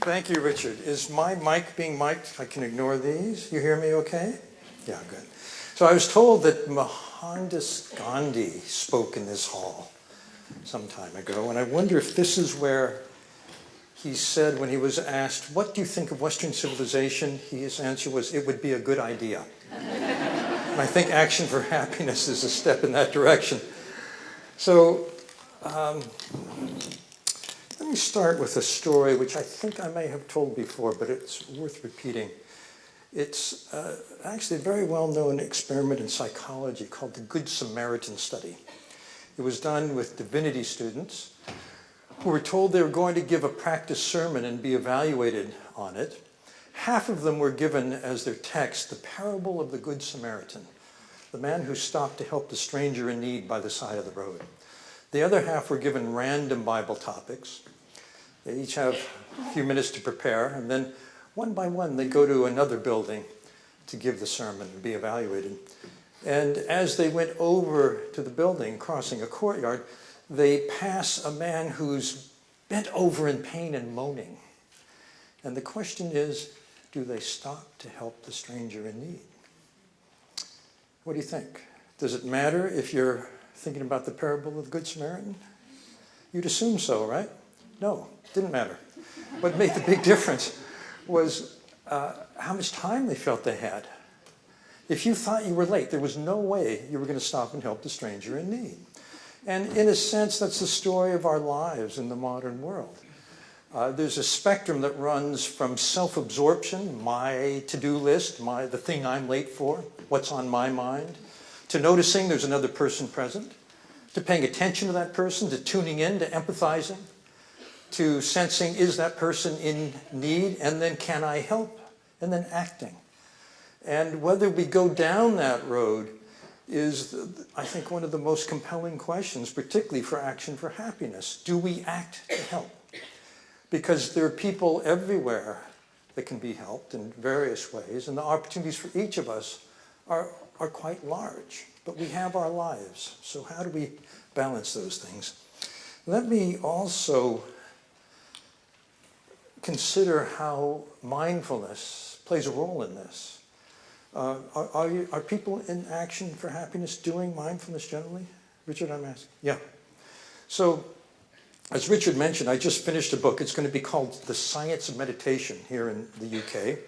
Thank you, Richard. Is my mic being mic'd? I can ignore these. You hear me okay? Yeah, good. So I was told that Mohandas Gandhi spoke in this hall some time ago, and I wonder if this is where he said, when he was asked, what do you think of Western civilization? His answer was, it would be a good idea. And I think Action for Happiness is a step in that direction. So let me start with a story which I think I may have told before, but it's worth repeating. It's actually a very well-known experiment in psychology called the Good Samaritan study. It was done with divinity students who were told they were going to give a practice sermon and be evaluated on it. Half of them were given as their text the parable of the Good Samaritan, the man who stopped to help the stranger in need by the side of the road. The other half were given random Bible topics. They each have a few minutes to prepare, and then one by one they go to another building to give the sermon and be evaluated. And as they went over to the building, crossing a courtyard, they pass a man who's bent over in pain and moaning. And the question is, do they stop to help the stranger in need? What do you think? Does it matter if you're thinking about the parable of the Good Samaritan? You'd assume so, right? No, didn't matter. What made the big difference was how much time they felt they had. If you thought you were late, there was no way you were going to stop and help the stranger in need. And in a sense, that's the story of our lives in the modern world. There's a spectrum that runs from self-absorption, my to-do list, the thing I'm late for, what's on my mind, to noticing there's another person present, to paying attention to that person, to tuning in, to empathizing, to sensing, is that person in need, and then can I help, and then acting. And whether we go down that road is, I think, one of the most compelling questions, particularly for Action for Happiness. Do we act to help? Because there are people everywhere that can be helped in various ways, and the opportunities for each of us are quite large. But we have our lives, so how do we balance those things? Let me also consider how mindfulness plays a role in this. Are people in Action for Happiness doing mindfulness generally? Richard, I'm asking. Yeah. So, as Richard mentioned, I just finished a book. It's going to be called The Science of Meditation here in the UK.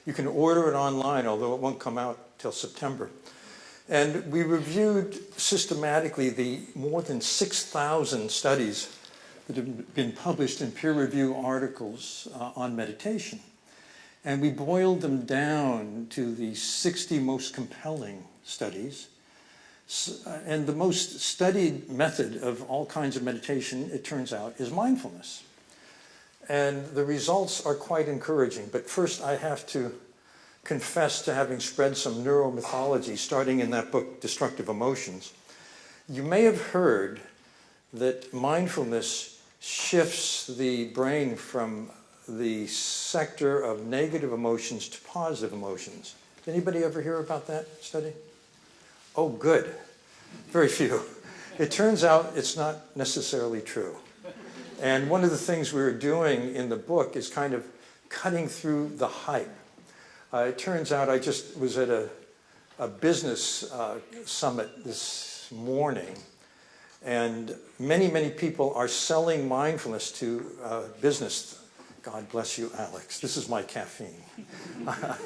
You can order it online, although it won't come out till September. And we reviewed systematically the more than 6,000 studies that have been published in peer-review articles on meditation. And we boiled them down to the 60 most compelling studies. And the most studied method of all kinds of meditation, it turns out, is mindfulness. And the results are quite encouraging. But first, I have to confess to having spread some neuromythology, starting in that book, Destructive Emotions. You may have heard that mindfulness shifts the brain from the sector of negative emotions to positive emotions. Did anybody ever hear about that study? Oh, good. Very few. It turns out it's not necessarily true. And one of the things we were doing in the book is kind of cutting through the hype. It turns out I just was at a business summit this morning, and many, many people are selling mindfulness to business. God bless you, Alex. This is my caffeine.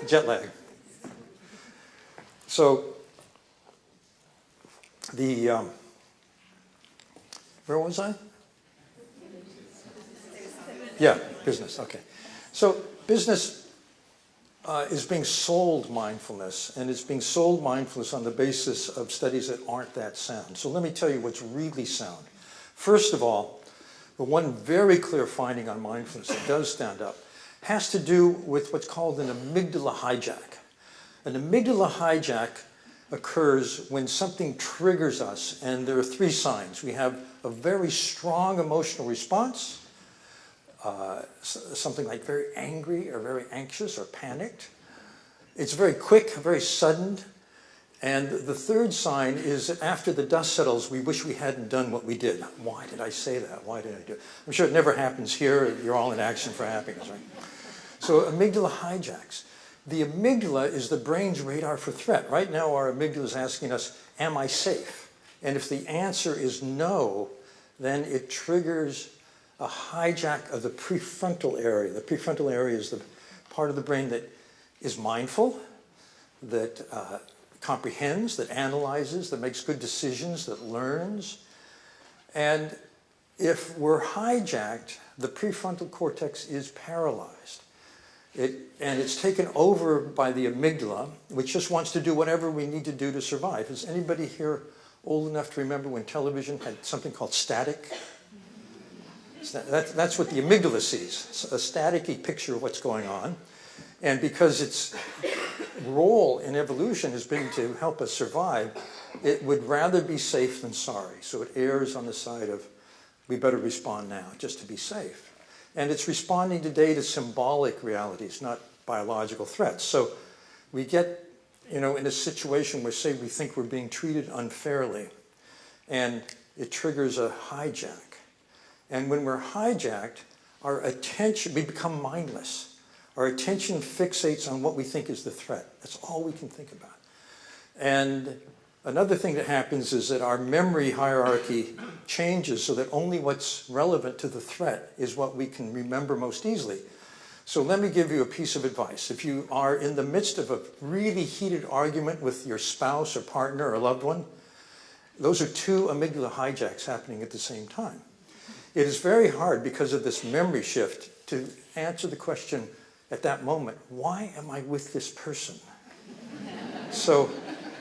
Jet lag. So, where was I? Yeah, business, okay. So, business is being sold mindfulness, and it's being sold mindfulness on the basis of studies that aren't that sound. So let me tell you what's really sound. First of all, the one very clear finding on mindfulness that does stand up has to do with what's called an amygdala hijack. An amygdala hijack occurs when something triggers us, and there are three signs. We have a very strong emotional response, something like very angry or very anxious or panicked. It's very quick, very sudden, And the third sign is that after the dust settles, we wish we hadn't done what we did. Why did I say that? Why did I do it? I'm sure it never happens here. You're all in action for happiness, right? So amygdala hijacks. The amygdala is the brain's radar for threat. Right now, our amygdala is asking us, am I safe? And if the answer is no, then it triggers a hijack of the prefrontal area. The prefrontal area is the part of the brain that is mindful, that comprehends, that analyzes, that makes good decisions, that learns. And if we're hijacked, the prefrontal cortex is paralyzed. And it's taken over by the amygdala, which just wants to do whatever we need to do to survive. Is anybody here old enough to remember when television had something called static? That's what the amygdala sees, it's a staticky picture of what's going on. And because its role in evolution has been to help us survive, it would rather be safe than sorry. So it errs on the side of, we better respond now, just to be safe. And it's responding today to symbolic realities, not biological threats. So we get, in a situation where, say, we think we're being treated unfairly, and it triggers a hijack. And when we're hijacked, our attention, we become mindless. Our attention fixates on what we think is the threat. That's all we can think about. And another thing that happens is that our memory hierarchy changes so that only what's relevant to the threat is what we can remember most easily. So let me give you a piece of advice. If you are in the midst of a really heated argument with your spouse or partner or loved one, those are two amygdala hijacks happening at the same time. It is very hard because of this memory shift to answer the question at that moment, why am I with this person? So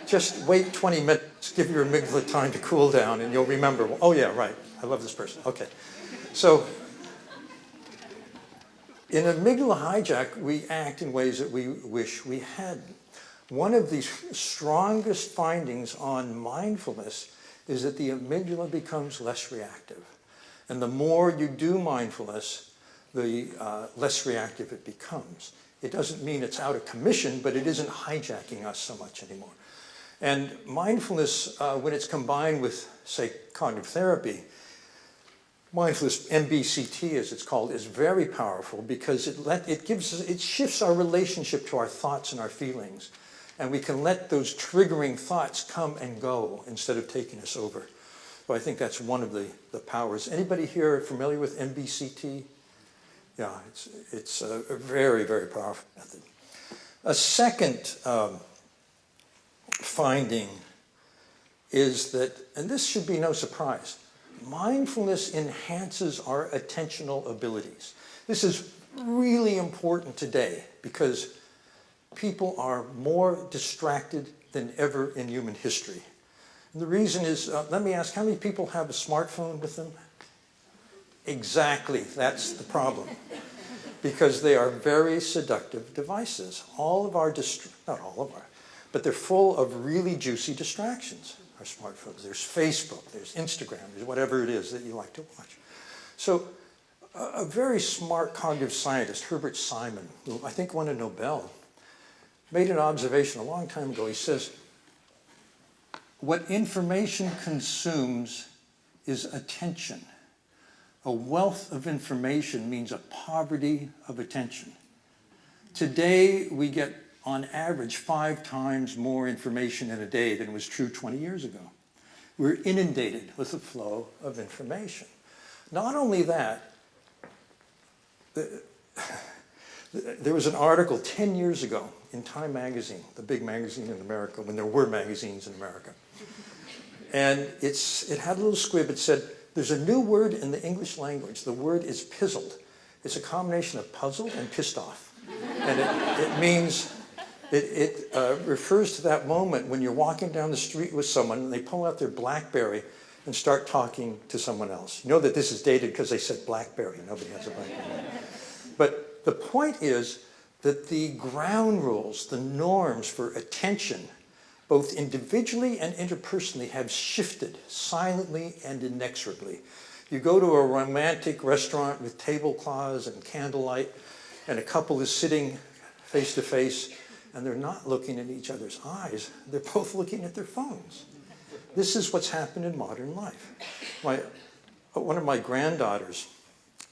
just wait 20 minutes, give your amygdala time to cool down, and you'll remember, oh yeah, right, I love this person. Okay. So in amygdala hijack, we act in ways that we wish we hadn't. One of the strongest findings on mindfulness is that the amygdala becomes less reactive. And the more you do mindfulness, the less reactive it becomes. It doesn't mean it's out of commission, but it isn't hijacking us so much anymore. And mindfulness, when it's combined with, say, cognitive therapy, mindfulness, MBCT as it's called, is very powerful because it shifts our relationship to our thoughts and our feelings. And we can let those triggering thoughts come and go instead of taking us over. So I think that's one of the powers. Anybody here familiar with MBCT? Yeah, it's a very, very powerful method. A second finding is that, and this should be no surprise, mindfulness enhances our attentional abilities. This is really important today because people are more distracted than ever in human history. And the reason is, let me ask, how many people have a smartphone with them? Exactly, that's the problem. Because they are very seductive devices. All of our, not all of our, but they're full of really juicy distractions, our smartphones. There's Facebook, there's Instagram, there's whatever it is that you like to watch. So a very smart cognitive scientist, Herbert Simon, who I think won a Nobel, made an observation a long time ago. He says, what information consumes is attention. A wealth of information means a poverty of attention. Today, we get, on average, 5 times more information in a day than was true 20 years ago. We're inundated with a flow of information. Not only that, there was an article 10 years ago in Time magazine, the big magazine in America, when there were magazines in America. And it had a little squib. It said, there's a new word in the English language. The word is pizzled. It's a combination of puzzled and pissed off. And it means, it refers to that moment when you're walking down the street with someone and they pull out their BlackBerry and start talking to someone else. You know that this is dated because they said BlackBerry. Nobody has a BlackBerry. But the point is that the ground rules, the norms for attention, both individually and interpersonally, have shifted silently and inexorably. You go to a romantic restaurant with tablecloths and candlelight, and a couple is sitting face to face, and they're not looking at each other's eyes. They're both looking at their phones. This is what's happened in modern life. One of my granddaughters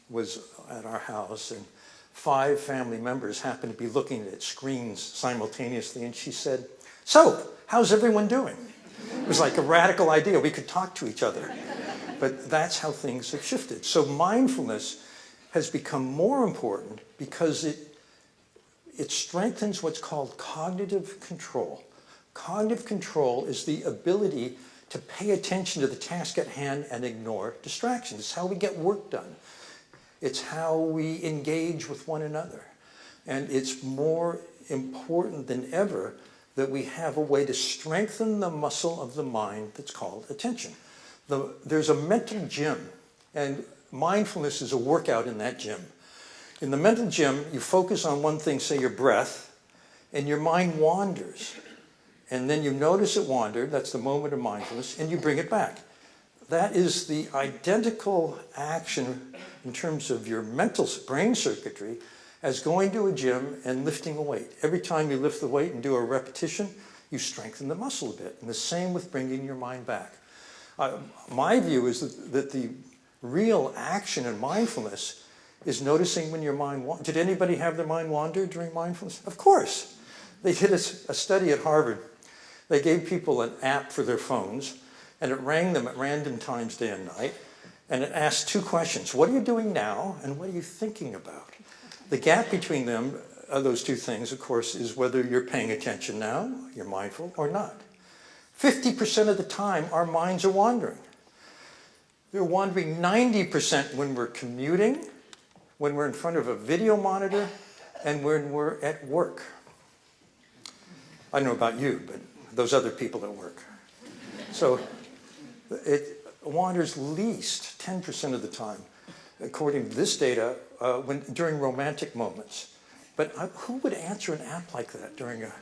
was at our house, and 5 family members happened to be looking at screens simultaneously, and she said, "So, how's everyone doing?" It was like a radical idea. We could talk to each other. But that's how things have shifted. So mindfulness has become more important because it strengthens what's called cognitive control. Cognitive control is the ability to pay attention to the task at hand and ignore distractions. It's how we get work done. It's how we engage with one another. And it's more important than ever that we have a way to strengthen the muscle of the mind that's called attention. There's a mental gym, and mindfulness is a workout in that gym. In the mental gym, you focus on one thing, say your breath, and your mind wanders. And then you notice it wandered, that's the moment of mindfulness, and you bring it back. That is the identical action in terms of your mental brain circuitry as going to a gym and lifting a weight. Every time you lift the weight and do a repetition, you strengthen the muscle a bit. And the same with bringing your mind back. My view is that the real action in mindfulness is noticing when your mind wanders. Did anybody have their mind wander during mindfulness? Of course. They did a study at Harvard. They gave people an app for their phones, and it rang them at random times day and night, and it asked 2 questions. What are you doing now, and what are you thinking about? The gap between them, those 2 things, of course, is whether you're paying attention now, you're mindful, or not. 50% of the time, our minds are wandering. They're wandering 90% when we're commuting, when we're in front of a video monitor, and when we're at work. I don't know about you, but those other people at work. So it wanders least 10% of the time, according to this data, during romantic moments. But who would answer an app like that during a...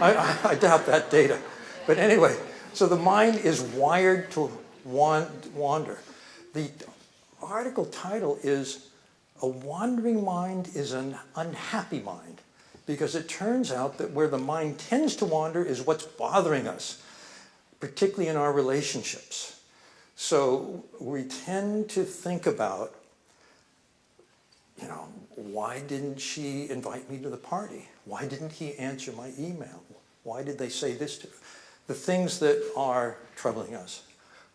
I doubt that data. But anyway, so the mind is wired to wander. The article title is "A Wandering Mind is an Unhappy Mind," because it turns out that where the mind tends to wander is what's bothering us, particularly in our relationships. So we tend to think about, why didn't she invite me to the party? Why didn't he answer my email? Why did they say this to me? The things that are troubling us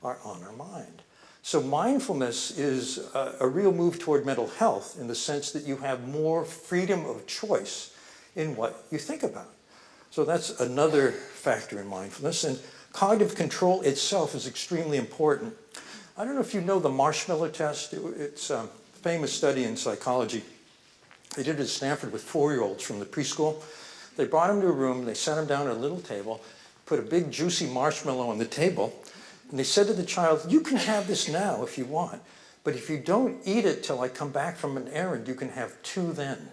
are on our mind. So mindfulness is a real move toward mental health in the sense that you have more freedom of choice in what you think about. So that's another factor in mindfulness. And cognitive control itself is extremely important. I don't know if you know the Marshmallow Test. It's a famous study in psychology. They did it at Stanford with 4-year-olds from the preschool. They brought them to a room, they sat them down at a little table, put a big juicy marshmallow on the table, and they said to the child, "You can have this now if you want, but if you don't eat it till I come back from an errand, you can have 2 then."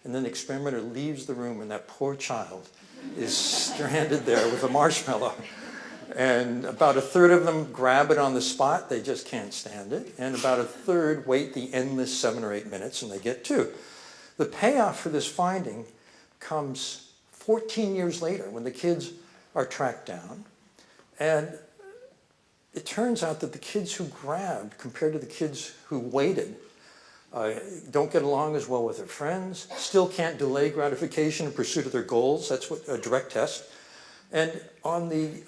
And then the experimenter leaves the room, and that poor child is stranded there with a marshmallow. And about 1/3 of them grab it on the spot, they just can't stand it, and about 1/3 wait the endless 7 or 8 minutes, and they get 2. The payoff for this finding comes 14 years later when the kids are tracked down, and it turns out that the kids who grabbed, compared to the kids who waited, don't get along as well with their friends, still can't delay gratification in pursuit of their goals. That's what a direct test. And on the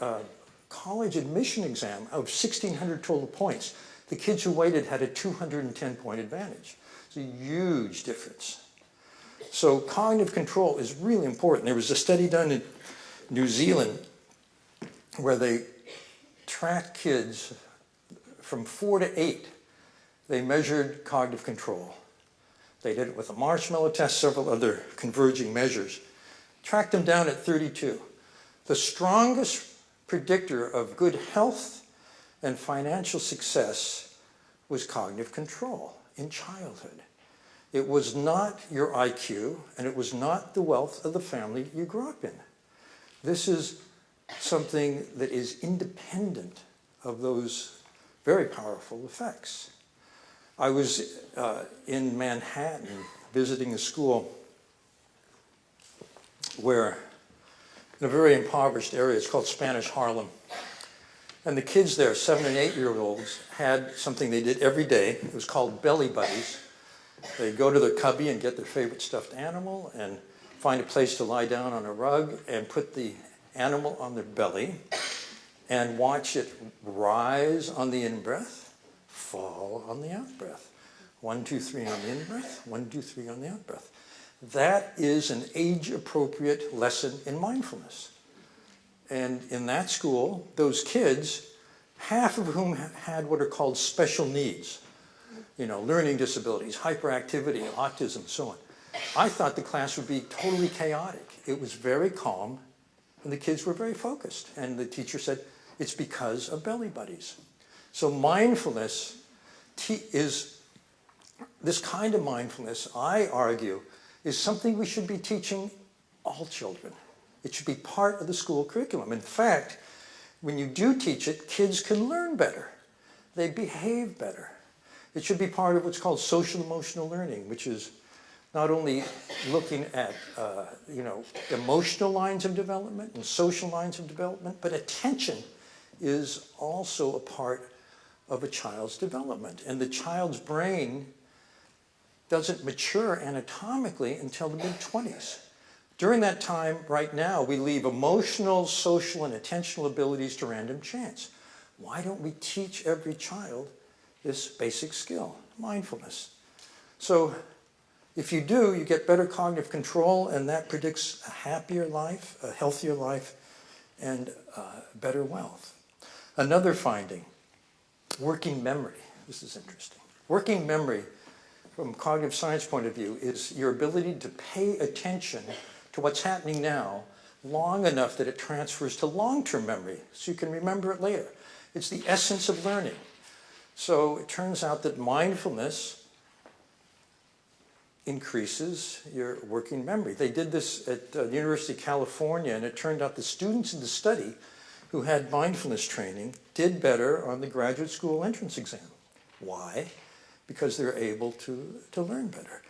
college admission exam, out of 1,600 total points, the kids who waited had a 210-point advantage. It's a huge difference. So cognitive control is really important. There was a study done in New Zealand where they tracked kids from 4 to 8. They measured cognitive control. They did it with a Marshmallow Test, several other converging measures. Tracked them down at 32. The strongest predictor of good health and financial success was cognitive control in childhood. It was not your IQ, and it was not the wealth of the family you grew up in. This is something that is independent of those very powerful effects. I was in Manhattan visiting a school, where, in a very impoverished area, it's called Spanish Harlem. And the kids there, 7- and 8-year-olds, had something they did every day. It was called belly buddies. They'd go to their cubby and get their favorite stuffed animal and find a place to lie down on a rug and put the animal on their belly and watch it rise on the in-breath, fall on the out-breath. 1, 2, 3 on the in-breath, 1, 2, 3 on the out-breath. That is an age-appropriate lesson in mindfulness. And in that school, those kids, half of whom had what are called special needs, learning disabilities, hyperactivity, autism, so on. I thought the class would be totally chaotic. It was very calm, and the kids were very focused. And the teacher said, it's because of belly buddies. So mindfulness is, this kind of mindfulness, I argue, is something we should be teaching all children. It should be part of the school curriculum. In fact, when you do teach it, kids can learn better. They behave better. It should be part of what's called social emotional learning, which is not only looking at emotional lines of development and social lines of development, but attention is also a part of a child's development. And the child's brain doesn't mature anatomically until the mid-20s. During that time, right now, we leave emotional, social, and attentional abilities to random chance. Why don't we teach every child this basic skill, mindfulness? So if you do, you get better cognitive control, and that predicts a happier life, a healthier life, and better wealth. Another finding, working memory. This is interesting. Working memory, from a cognitive science point of view, is your ability to pay attention to what's happening now long enough that it transfers to long-term memory so you can remember it later. It's the essence of learning. So it turns out that mindfulness increases your working memory. They did this at the University of California, and it turned out the students in the study who had mindfulness training did better on the graduate school entrance exam. Why? Because they're able to learn better.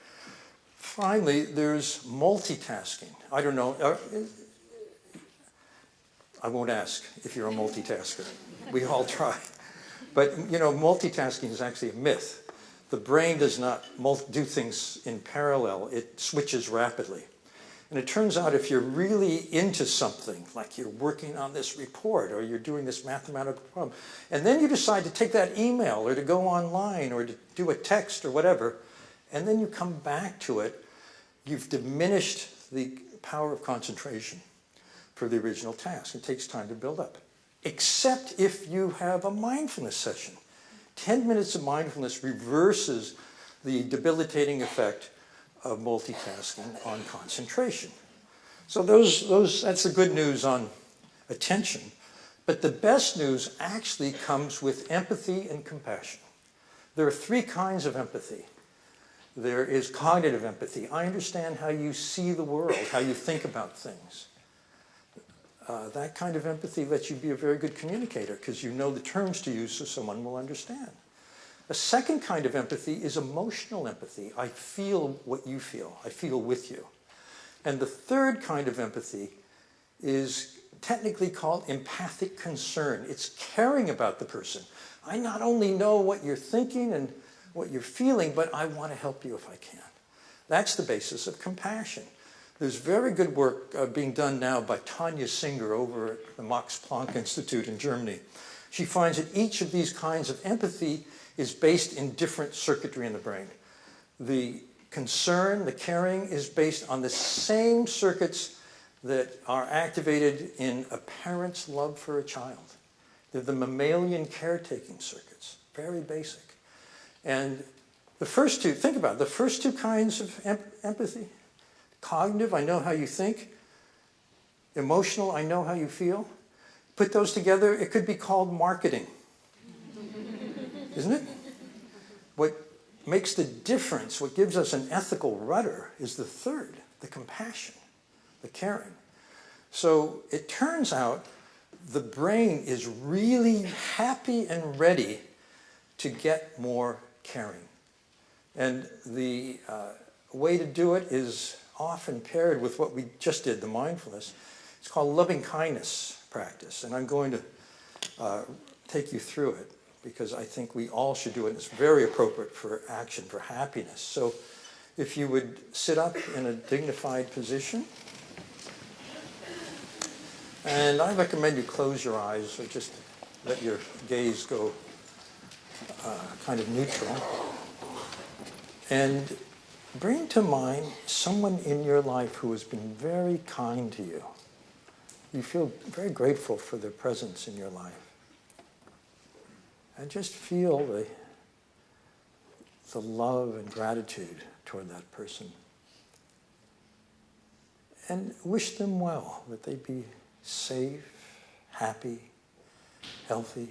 Finally, there's multitasking. I don't know. I won't ask if you're a multitasker. We all try. But, multitasking is actually a myth. The brain does not do things in parallel. It switches rapidly. And it turns out if you're really into something, like you're working on this report or you're doing this mathematical problem, and then you decide to take that email or to go online or to do a text or whatever, and then you come back to it, you've diminished the power of concentration for the original task. It takes time to build up. Except if you have a mindfulness session. 10 minutes of mindfulness reverses the debilitating effect of multitasking on concentration. So that's the good news on attention. But the best news actually comes with empathy and compassion. There are 3 kinds of empathy. There is cognitive empathy. I understand how you see the world, how you think about things. That kind of empathy lets you be a very good communicator because you know the terms to use so someone will understand. A second kind of empathy is emotional empathy. I feel what you feel. I feel with you. And the third kind of empathy is technically called empathic concern. It's caring about the person. I not only know what you're thinking and what you're feeling, but I want to help you if I can. That's the basis of compassion. There's very good work being done now by Tanya Singer over at the Max Planck Institute in Germany. She finds that each of these kinds of empathy is based in different circuitry in the brain. The concern, the caring, is based on the same circuits that are activated in a parent's love for a child. They're the mammalian caretaking circuits, very basic. And the first two, think about it, the first 2 kinds of empathy, cognitive, I know how you think, emotional, I know how you feel. Put those together, it could be called marketing. Isn't it? What makes the difference, what gives us an ethical rudder, is the third, the compassion, the caring. So it turns out the brain is really happy and ready to get more caring. And the way to do it is often paired with what we just did, the mindfulness. It's called loving kindness practice, and I'm going to take you through it because I think we all should do it. It's very appropriate for action, for happiness. So if you would sit up in a dignified position, and I recommend you close your eyes or just let your gaze go kind of neutral, and bring to mind someone in your life who has been very kind to you. You feel very grateful for their presence in your life. And just feel the love and gratitude toward that person. And wish them well, that they be safe, happy, healthy,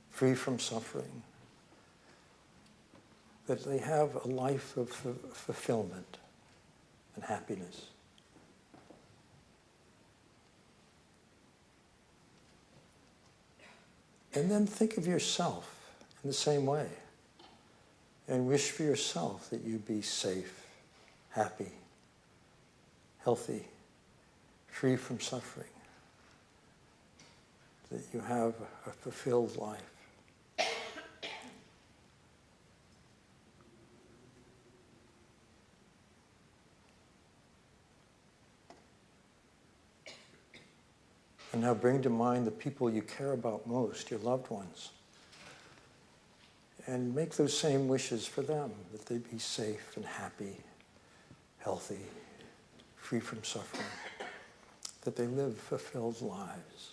free from suffering, that they have a life of fulfillment and happiness. And then think of yourself in the same way and wish for yourself that you be safe, happy, healthy, free from suffering, that you have a fulfilled life. And now bring to mind the people you care about most, your loved ones. And make those same wishes for them, that they be safe and happy, healthy, free from suffering, that they live fulfilled lives.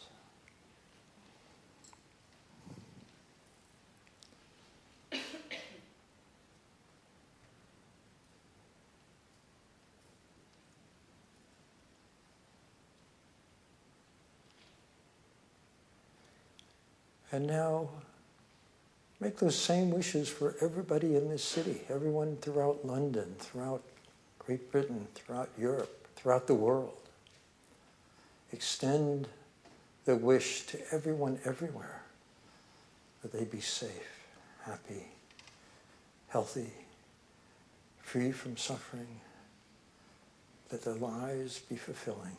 And now, make those same wishes for everybody in this city, everyone throughout London, throughout Great Britain, throughout Europe, throughout the world. Extend the wish to everyone everywhere, that they be safe, happy, healthy, free from suffering, that their lives be fulfilling.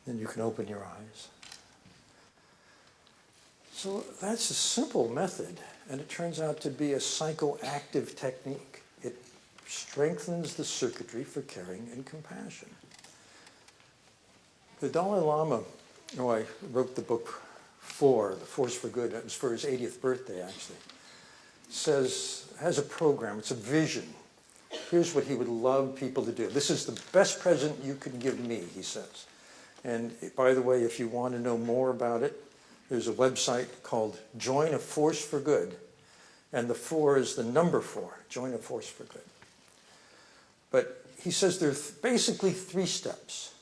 Then you can open your eyes. So that's a simple method, and it turns out to be a psychoactive technique. It strengthens the circuitry for caring and compassion. The Dalai Lama, who I wrote the book for, The Force for Good, it was for his 80th birthday actually, has a program, it's a vision. Here's what he would love people to do. This is the best present you can give me, he says. And by the way, if you want to know more about it, there's a website called Join a Force for Good. And the 4 is the number 4, Join a Force for Good. But he says there are basically 3 steps.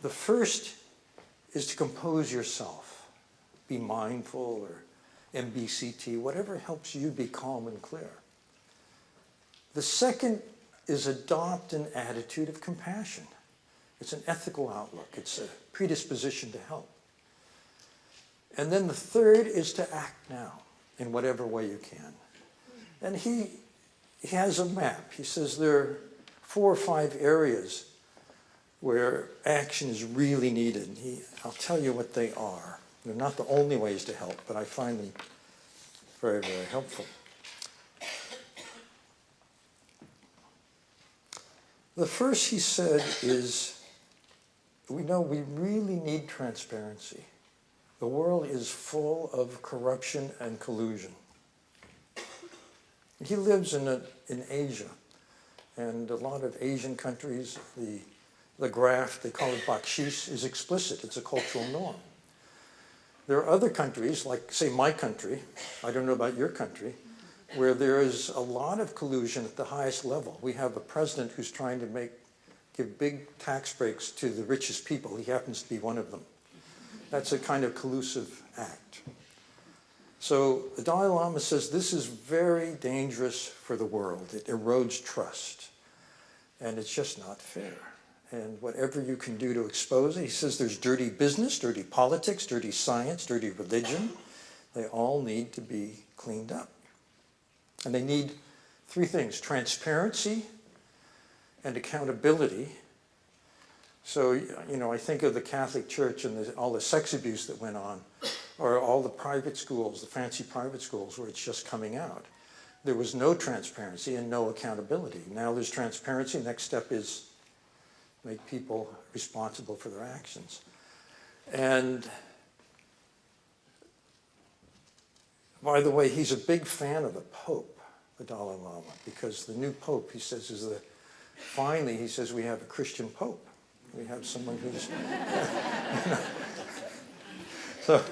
The first is to compose yourself. Be mindful or MBCT, whatever helps you be calm and clear. The second is adopt an attitude of compassion. It's an ethical outlook. It's a predisposition to help. And then the third is to act now in whatever way you can. And he has a map. He says there are 4 or 5 areas where action is really needed. I'll tell you what they are. They're not the only ways to help, but I find them very, very helpful. The first, he said, is we know we really need transparency. The world is full of corruption and collusion. He lives in Asia, and a lot of Asian countries, the graft, they call it bakshish, is explicit. It's a cultural norm. There are other countries, like, say, my country, I don't know about your country, where there is a lot of collusion at the highest level. We have a president who's trying to give big tax breaks to the richest people. He happens to be one of them. That's a kind of collusive act. So the Dalai Lama says this is very dangerous for the world. It erodes trust. And it's just not fair. And whatever you can do to expose it, he says there's dirty business, dirty politics, dirty science, dirty religion. They all need to be cleaned up. And they need three things: transparency and accountability. So, you know, I think of the Catholic Church and all the sex abuse that went on, or all the private schools, the fancy private schools where it's just coming out. There was no transparency and no accountability. Now there's transparency. Next step is make people responsible for their actions. And by the way, he's a big fan of the Pope, the Dalai Lama, because the new Pope, he says, is the, finally, he says, we have a Christian Pope. We have someone who's, you know, so,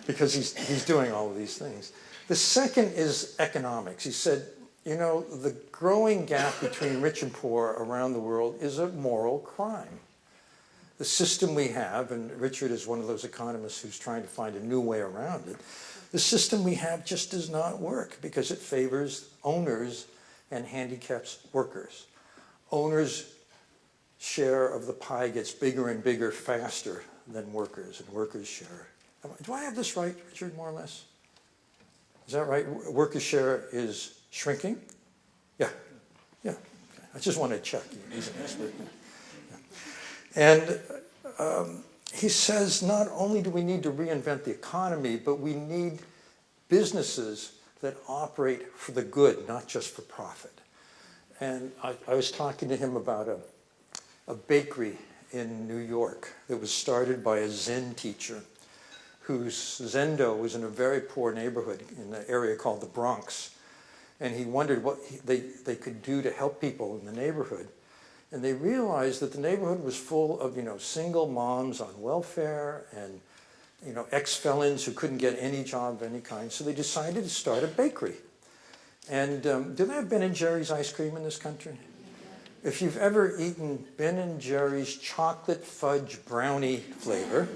because he's doing all of these things. The second is economics. He said, you know, the growing gap between rich and poor around the world is a moral crime. The system we have, and Richard is one of those economists who's trying to find a new way around it, the system we have just does not work because it favors owners and handicaps workers. Owners' share of the pie gets bigger and bigger faster than workers, and workers' share. Do I have this right, Richard, more or less? Is that right? Workers' share is shrinking? Yeah. Yeah. Okay. I just want to check. He's an expert. Yeah. And he says not only do we need to reinvent the economy, but we need businesses that operate for the good, not just for profit. And I was talking to him about a bakery in New York that was started by a Zen teacher whose Zendo was in a very poor neighborhood in an area called the Bronx. And he wondered what they could do to help people in the neighborhood. And they realized that the neighborhood was full of, you know, single moms on welfare and, you know, ex-felons who couldn't get any job of any kind. So they decided to start a bakery. And do they have Ben & Jerry's ice cream in this country? If you've ever eaten Ben & Jerry's chocolate fudge brownie flavor,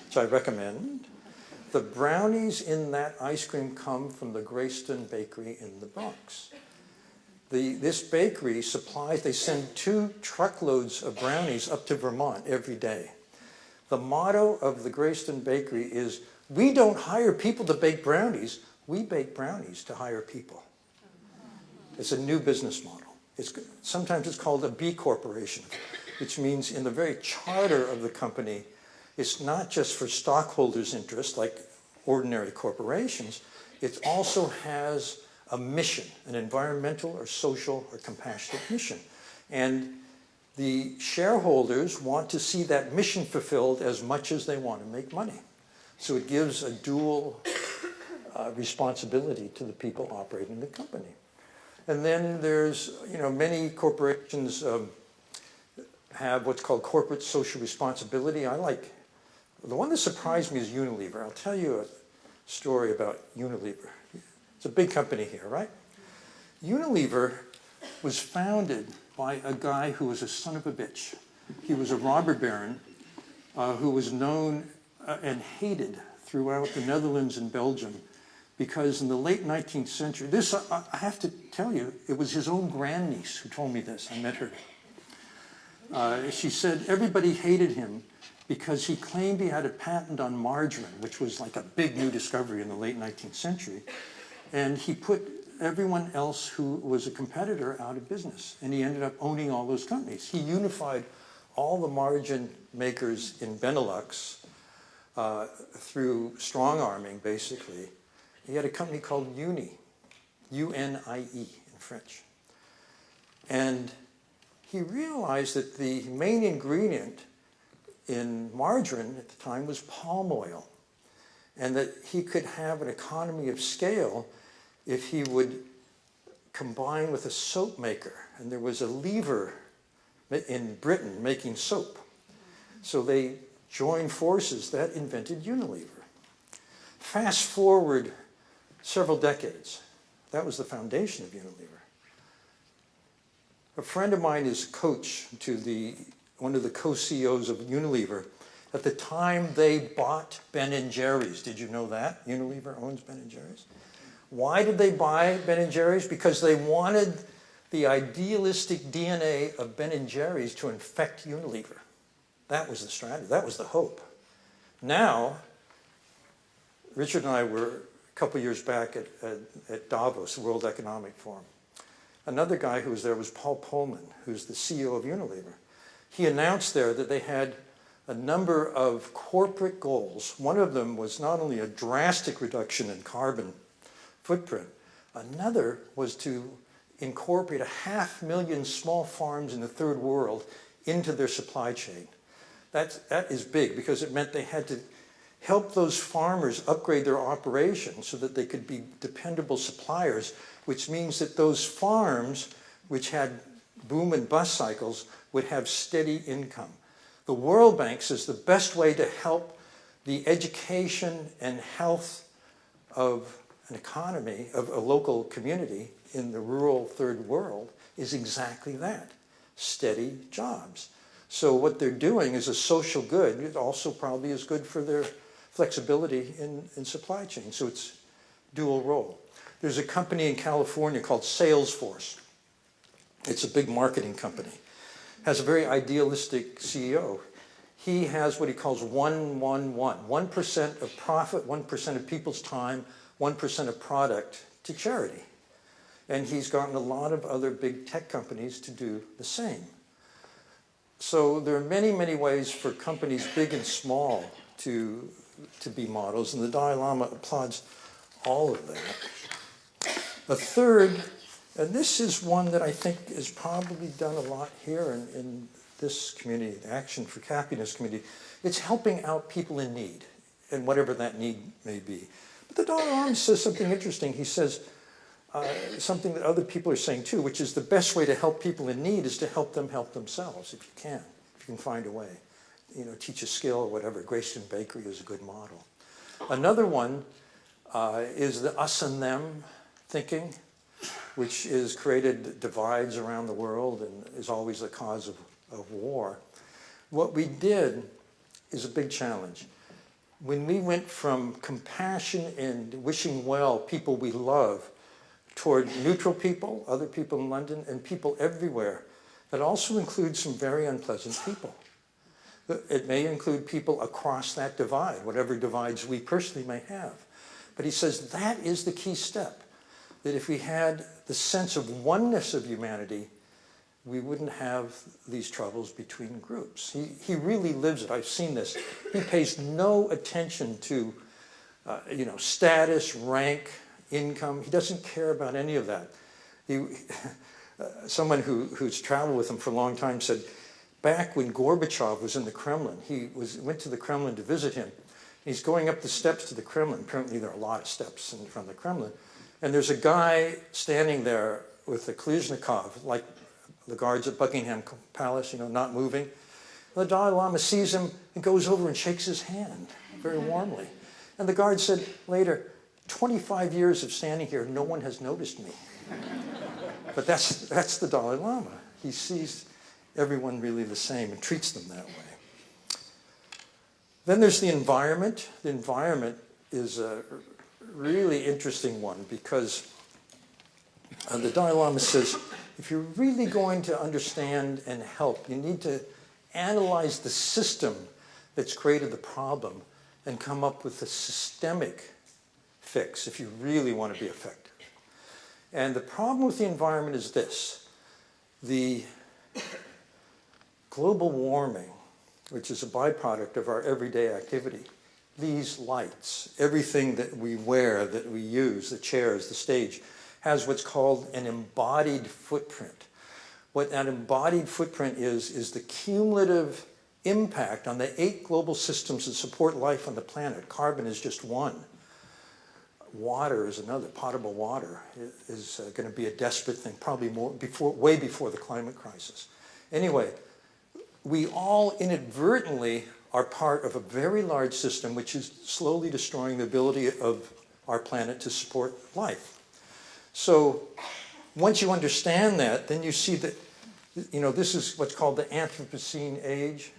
which I recommend, the brownies in that ice cream come from the Greyston Bakery in the Bronx. This bakery supplies, they send 2 truckloads of brownies up to Vermont every day. The motto of the Greyston Bakery is, we don't hire people to bake brownies, we bake brownies to hire people. It's a new business model. Sometimes it's called a B corporation, which means in the very charter of the company, it's not just for stockholders' interest like ordinary corporations, it also has a mission, an environmental or social or compassionate mission. And the shareholders want to see that mission fulfilled as much as they want to make money. So it gives a dual responsibility to the people operating the company. And then there's, you know, many corporations have what's called corporate social responsibility. The one that surprised me is Unilever. I'll tell you a story about Unilever. It's a big company here, right? Unilever was founded by a guy who was a son of a bitch. He was a robber baron who was known and hated throughout the Netherlands and Belgium because in the late 19th century, this, I have to tell you, it was his own grandniece who told me this. I met her. She said everybody hated him because he claimed he had a patent on margarine, which was like a big new discovery in the late 19th century. And he put everyone else who was a competitor out of business. And he ended up owning all those companies. He unified all the margarine makers in Benelux through strong arming, basically. He had a company called Uni, U-N-I-E in French. And he realized that the main ingredient in margarine at the time was palm oil, and that he could have an economy of scale if he would combine with a soap maker. And there was a lever in Britain making soap. So they joined forces. That invented Unilever. Fast forward several decades. That was the foundation of Unilever. A friend of mine is coach to one of the co-CEOs of Unilever. At the time they bought Ben & Jerry's. Did you know that? Unilever owns Ben & Jerry's. Why did they buy Ben & Jerry's? Because they wanted the idealistic DNA of Ben and Jerry's to infect Unilever. That was the strategy. That was the hope. Now, Richard and I were a couple years back at Davos, the World Economic Forum. Another guy who was there was Paul Polman, who's the CEO of Unilever. He announced there that they had a number of corporate goals. One of them was not only a drastic reduction in carbon footprint, another was to incorporate 500,000 small farms in the third world into their supply chain. That is big because it meant they had to help those farmers upgrade their operations so that they could be dependable suppliers, which means that those farms, which had boom and bust cycles, would have steady income. The World Bank says the best way to help the education and health of an economy, of a local community in the rural third world is exactly that, steady jobs. So what they're doing is a social good. It also probably is good for their flexibility in supply chain. So it's dual role. There's a company in California called Salesforce. It's a big marketing company. Has a very idealistic CEO. He has what he calls 1-1-1. 1% of profit, 1% of people's time, 1% of product to charity. And he's gotten a lot of other big tech companies to do the same. So there are many, many ways for companies big and small to be models, and the Dalai Lama applauds all of that. A third, and this is one that I think is probably done a lot here in this community, the Action for Happiness community, it's helping out people in need, and whatever that need may be. But the Dalai Lama says something interesting. He says something that other people are saying too, which is the best way to help people in need is to help them help themselves, if you can find a way. You know, teach a skill or whatever. Grayston Bakery is a good model. Another one is the us and them thinking, which is created divides around the world and is always the cause of war. What we did is a big challenge. When we went from compassion and wishing well people we love toward neutral people, other people in London, and people everywhere, that also includes some very unpleasant people. It may include people across that divide, whatever divides we personally may have. But he says that is the key step, that if we had the sense of oneness of humanity, we wouldn't have these troubles between groups. He really lives it. I've seen this. He pays no attention to status, rank, income. He doesn't care about any of that. Someone who's traveled with him for a long time said, back when Gorbachev was in the Kremlin, went to the Kremlin to visit him. He's going up the steps to the Kremlin. Apparently there are a lot of steps in front of the Kremlin. And there's a guy standing there with a Kalashnikov, like the guards at Buckingham Palace, not moving. The Dalai Lama sees him and goes over and shakes his hand very warmly. And the guard said later, 25 years of standing here, no one has noticed me. But that's the Dalai Lama. He sees everyone really the same and treats them that way. Then there's the environment. The environment is a really interesting one because the Dalai Lama says, if you're really going to understand and help, you need to analyze the system that's created the problem and come up with a systemic fix if you really want to be effective. And the problem with the environment is this. The global warming, which is a byproduct of our everyday activity, these lights, everything that we wear, that we use, the chairs, the stage, has what's called an embodied footprint. What that embodied footprint is the cumulative impact on the 8 global systems that support life on the planet. Carbon is just one. Water is another. Potable water is going to be a desperate thing, probably way before the climate crisis. Anyway, we all inadvertently are part of a very large system which is slowly destroying the ability of our planet to support life. So once you understand that, then you see that, this is what's called the Anthropocene Age.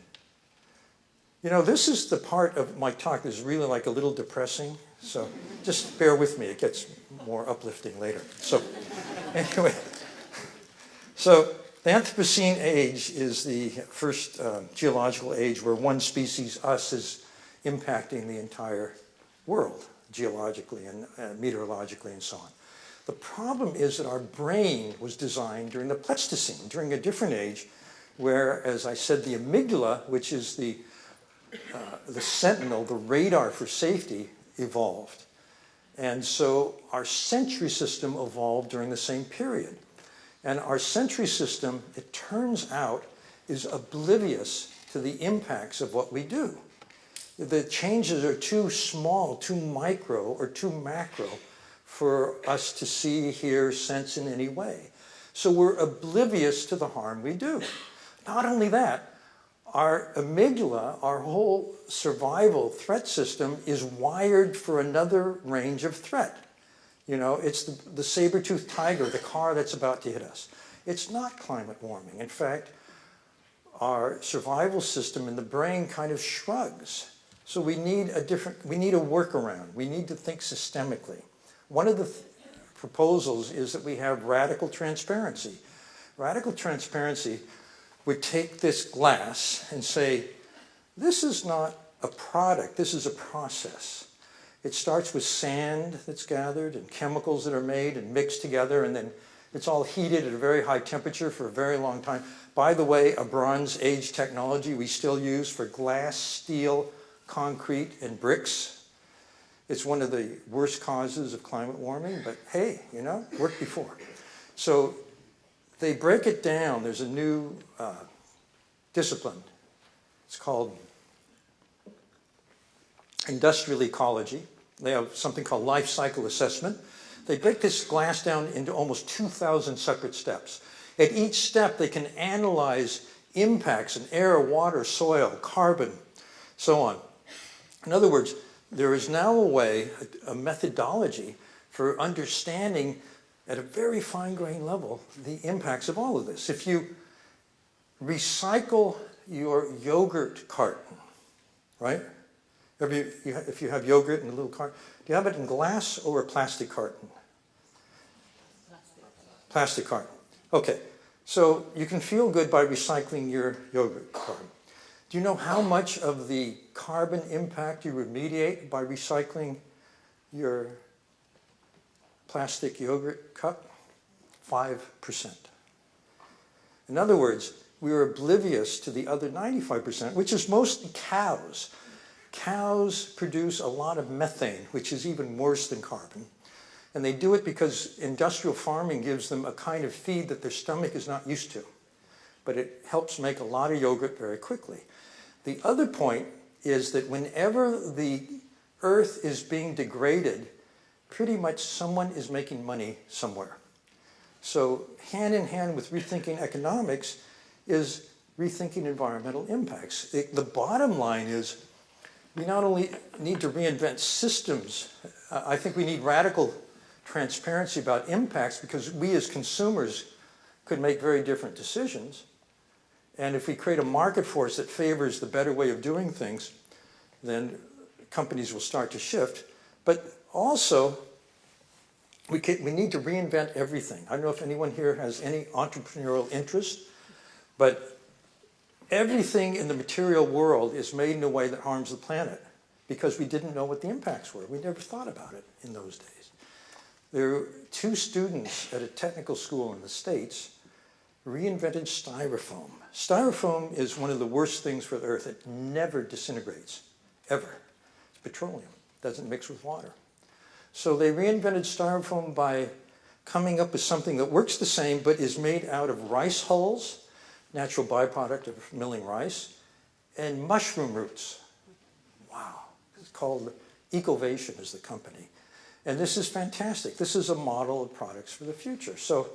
This is the part of my talk that's really like a little depressing. So just bear with me. It gets more uplifting later. So anyway, So the Anthropocene Age is the first geological age where one species, us, is impacting the entire world, geologically and meteorologically and so on. The problem is that our brain was designed during the Pleistocene, during a different age, where, as I said, the amygdala, which is the sentinel, the radar for safety, evolved. And so our sensory system evolved during the same period. And our sensory system, it turns out, is oblivious to the impacts of what we do. The changes are too small, too micro, or too macro for us to see, hear, sense in any way. So we're oblivious to the harm we do. Not only that, our amygdala, our whole survival threat system, is wired for another range of threat. You know, it's the saber-toothed tiger, the car that's about to hit us. It's not climate warming. In fact, our survival system in the brain kind of shrugs. So we need a workaround. We need to think systemically. One of the proposals is that we have radical transparency. Radical transparency would take this glass and say, this is not a product, this is a process. It starts with sand that's gathered and chemicals that are made and mixed together, and then it's all heated at a very high temperature for a very long time. By the way, a Bronze Age technology we still use for glass, steel, concrete, and bricks. It's one of the worst causes of climate warming, but hey, you know, worked before. So they break it down. There's a new discipline. It's called industrial ecology. They have something called life cycle assessment. They break this glass down into almost 2,000 separate steps. At each step, they can analyze impacts in air, water, soil, carbon, so on. In other words, there is now a way, a methodology for understanding at a very fine-grained level the impacts of all of this. If you recycle your yogurt carton, right? If you have yogurt in a little carton, do you have it in glass or a plastic carton? Plastic carton. Okay, so you can feel good by recycling your yogurt carton. Do you know how much of the carbon impact you remediate by recycling your plastic yogurt cup? 5%. In other words, we are oblivious to the other 95%, which is mostly cows. Cows produce a lot of methane, which is even worse than carbon. And they do it because industrial farming gives them a kind of feed that their stomach is not used to. But it helps make a lot of yogurt very quickly. The other point is that whenever the earth is being degraded, pretty much someone is making money somewhere. So hand in hand with rethinking economics is rethinking environmental impacts. The bottom line is we not only need to reinvent systems, I think we need radical transparency about impacts because we as consumers could make very different decisions. And if we create a market force that favors the better way of doing things, then companies will start to shift. But also, we need to reinvent everything. I don't know if anyone here has any entrepreneurial interest, but everything in the material world is made in a way that harms the planet because we didn't know what the impacts were. We never thought about it in those days. There were 2 students at a technical school in the States reinvented styrofoam. Styrofoam is one of the worst things for the earth. It never disintegrates, ever. It's petroleum. It doesn't mix with water. So they reinvented styrofoam by coming up with something that works the same but is made out of rice hulls, natural byproduct of milling rice, and mushroom roots. Wow. It's called Ecovation is the company. And this is fantastic. This is a model of products for the future. So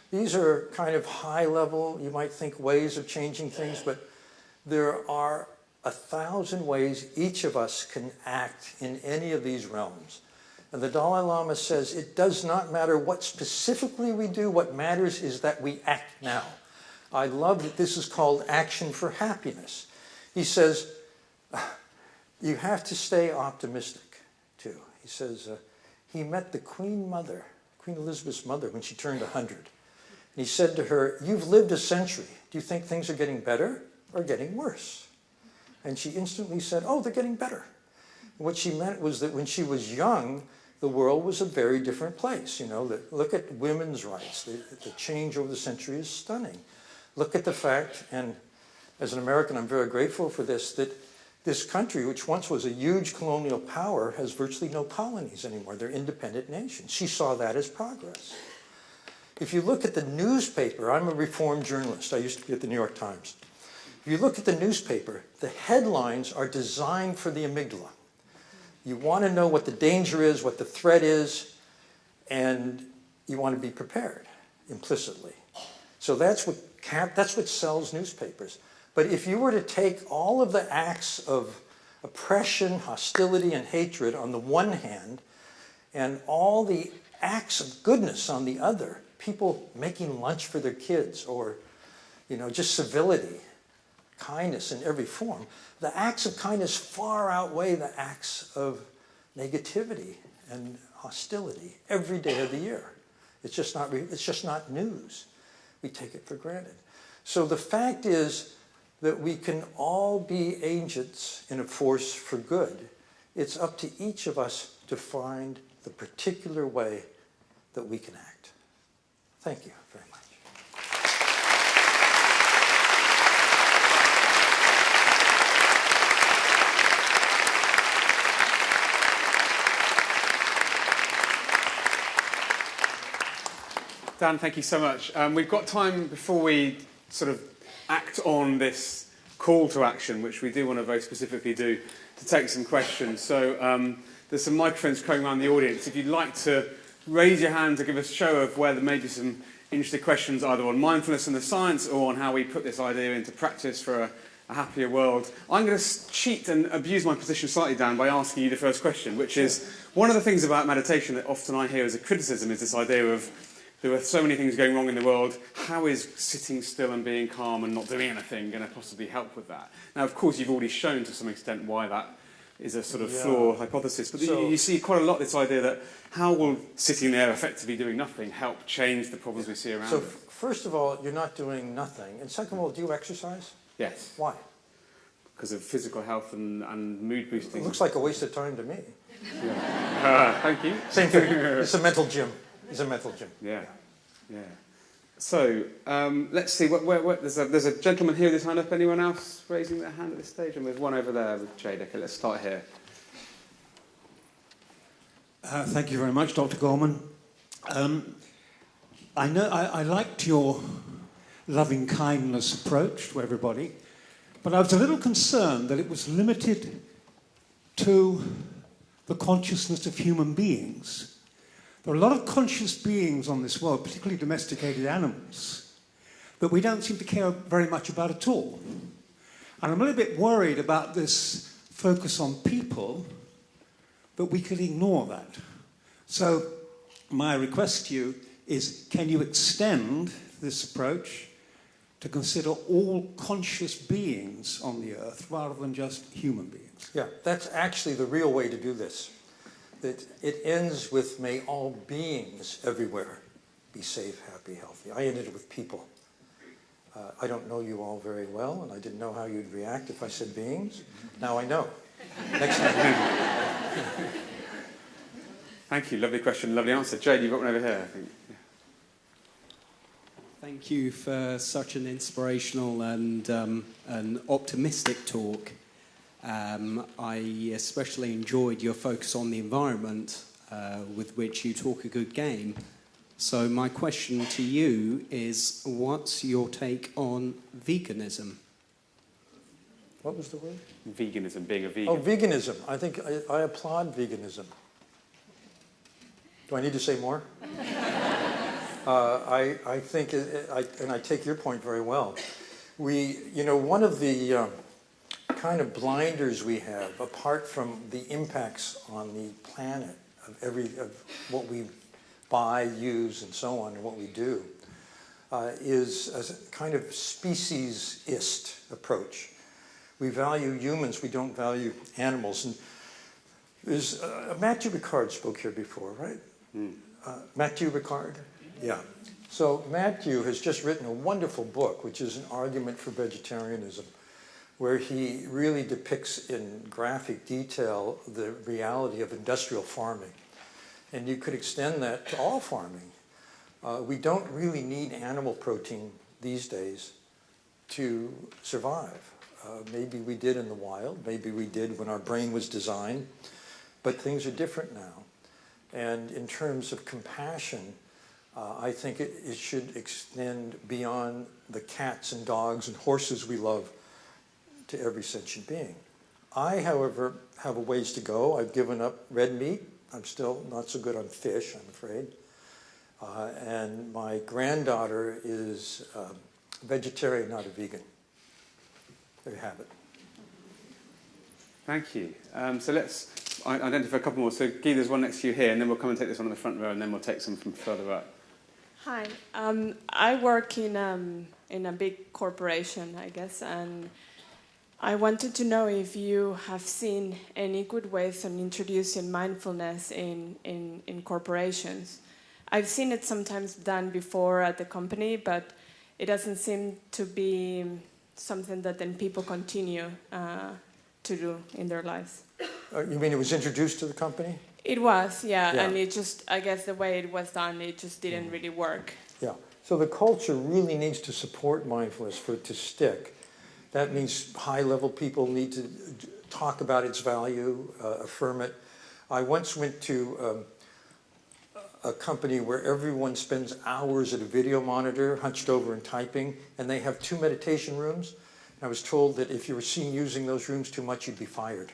these are kind of high level, you might think, ways of changing things, but there are 1,000 ways each of us can act in any of these realms. And the Dalai Lama says it does not matter what specifically we do, what matters is that we act now. I love that this is called action for happiness. He says, you have to stay optimistic too. He says, he met the Queen Mother, Queen Elizabeth's mother, when she turned 100. And he said to her, "You've lived a century. Do you think things are getting better or getting worse?" And she instantly said, "Oh, they're getting better." What she meant was that when she was young, the world was a very different place. You know, look at women's rights. The change over the century is stunning. Look at the fact, and as an American, I'm very grateful for this, that this country, which once was a huge colonial power, has virtually no colonies anymore. They're independent nations. She saw that as progress. If you look at the newspaper, I'm a reformed journalist. I used to be at the New York Times. If you look at the newspaper, the headlines are designed for the amygdala. You want to know what the danger is, what the threat is, and you want to be prepared implicitly. So that's what sells newspapers. But if you were to take all of the acts of oppression, hostility, and hatred on the one hand, and all the acts of goodness on the other, people making lunch for their kids, or just civility, kindness in every form, the acts of kindness far outweigh the acts of negativity and hostility every day of the year. It's just not news. We take it for granted. So the fact is that we can all be agents in a force for good. It's up to each of us to find the particular way that we can act. Thank you very much. Dan, thank you so much. We've got time before we sort of act on this call to action, which we do want to very specifically do, to take some questions. So there's some microphones going around the audience. If you'd like to raise your hand to give us a show of where there may be some interesting questions, either on mindfulness and the science or on how we put this idea into practice for a happier world. I'm going to cheat and abuse my position slightly, Dan, by asking you the first question, which is, one of the things about meditation that often I hear as a criticism is this idea of there are so many things going wrong in the world. How is sitting still and being calm and not doing anything going to possibly help with that? Now, of course, you've already shown to some extent why that is a sort of flawed hypothesis. But you see quite a lot this idea that how will sitting there effectively doing nothing help change the problems we see around us? So first of all, you're not doing nothing. And second of all, do you exercise? Yes. Why? Because of physical health and mood boosting. It looks like a waste of time to me. Yeah. Thank you. Same thing. It's a mental gym. It's a mental gym. Yeah. So let's see. There's a gentleman here with his hand up. Anyone else raising their hand at this stage? And there's one over there with Jade. Okay, let's start here. Thank you very much, Dr. Goleman. I liked your loving kindness approach to everybody, but I was a little concerned that it was limited to the consciousness of human beings. There are a lot of conscious beings on this world, particularly domesticated animals, that we don't seem to care very much about at all. And I'm a little bit worried about this focus on people, but we could ignore that. So my request to you is, can you extend this approach to consider all conscious beings on the earth rather than just human beings? Yeah, that's actually the real way to do this. That it ends with, may all beings everywhere be safe, happy, healthy. I ended it with people. I don't know you all very well, and I didn't know how you'd react if I said beings. Now I know. Next time. Thank you. Lovely question, lovely answer. Jade, you've got one over here, I think. Yeah. Thank you for such an inspirational and an optimistic talk. I especially enjoyed your focus on the environment, with which you talk a good game. So my question to you is, what's your take on veganism? What was the word? Veganism, being a vegan. Oh, veganism. I think I applaud veganism. Do I need to say more? I think, and I take your point very well. One of the kind of blinders we have, apart from the impacts on the planet of what we buy, use, and so on, and what we do, is a kind of speciesist approach. We value humans, we don't value animals. And there's Matthew Ricard spoke here before, right? Matthew Ricard? Yeah. So Matthew has just written a wonderful book, which is an argument for vegetarianism, where he really depicts in graphic detail the reality of industrial farming. And you could extend that to all farming. We don't really need animal protein these days to survive. Maybe we did in the wild, maybe we did when our brain was designed, but things are different now. And in terms of compassion, I think it should extend beyond the cats and dogs and horses we love to every sentient being. I, however, have a ways to go. I've given up red meat. I'm still not so good on fish, I'm afraid. And my granddaughter is vegetarian, not a vegan. There you have it. Thank you. So let's identify a couple more. So Guy, there's one next to you here, and then we'll come and take this one in the front row, and then we'll take some from further up. Hi. I work in a big corporation, I guess, and I wanted to know if you have seen any good ways of introducing mindfulness in corporations. I've seen it sometimes done before at the company, but it doesn't seem to be something that then people continue to do in their lives. You mean it was introduced to the company? It was, yeah, and it just, I guess the way it was done, it just didn't really work. Yeah, so the culture really needs to support mindfulness for it to stick. That means high-level people need to talk about its value, affirm it. I once went to a company where everyone spends hours at a video monitor, hunched over and typing, and they have 2 meditation rooms. I was told that if you were seen using those rooms too much, you'd be fired.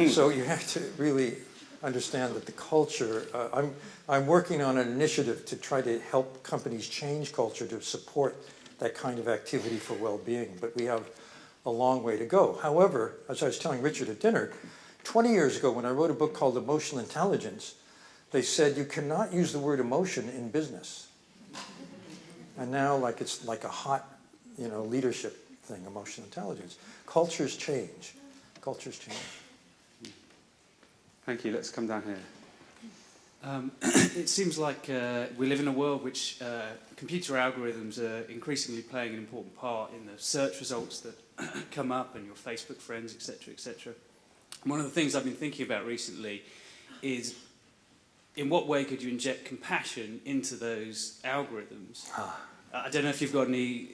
So you have to really understand that the culture, I'm working on an initiative to try to help companies change culture to support that kind of activity for well-being, but we have a long way to go. However, as I was telling Richard at dinner, 20 years ago when I wrote a book called Emotional Intelligence, they said you cannot use the word emotion in business. And now it's like a hot, leadership thing, emotional intelligence. Cultures change. Cultures change. Thank you. Let's come down here. It seems like we live in a world which computer algorithms are increasingly playing an important part in the search results that come up and your Facebook friends, etc., etc. One of the things I've been thinking about recently is in what way could you inject compassion into those algorithms? I don't know if you've got any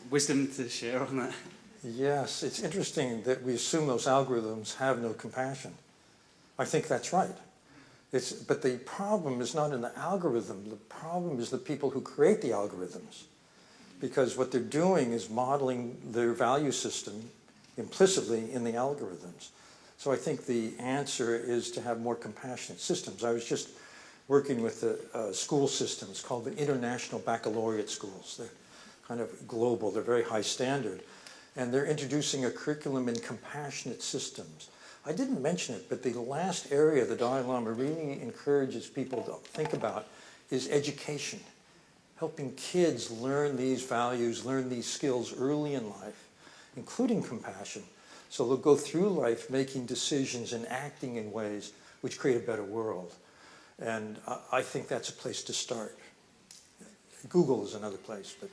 wisdom to share on that. Yes, it's interesting that we assume those algorithms have no compassion. I think that's right. But the problem is not in the algorithm. The problem is the people who create the algorithms. Because what they're doing is modeling their value system implicitly in the algorithms. So I think the answer is to have more compassionate systems. I was just working with a school system. It's called the International Baccalaureate Schools. They're kind of global. They're very high standard. And they're introducing a curriculum in compassionate systems. I didn't mention it, but the last area the Dalai Lama really encourages people to think about is education. Helping kids learn these values, learn these skills early in life, including compassion. So they'll go through life making decisions and acting in ways which create a better world. And I think that's a place to start. Google is another place, but...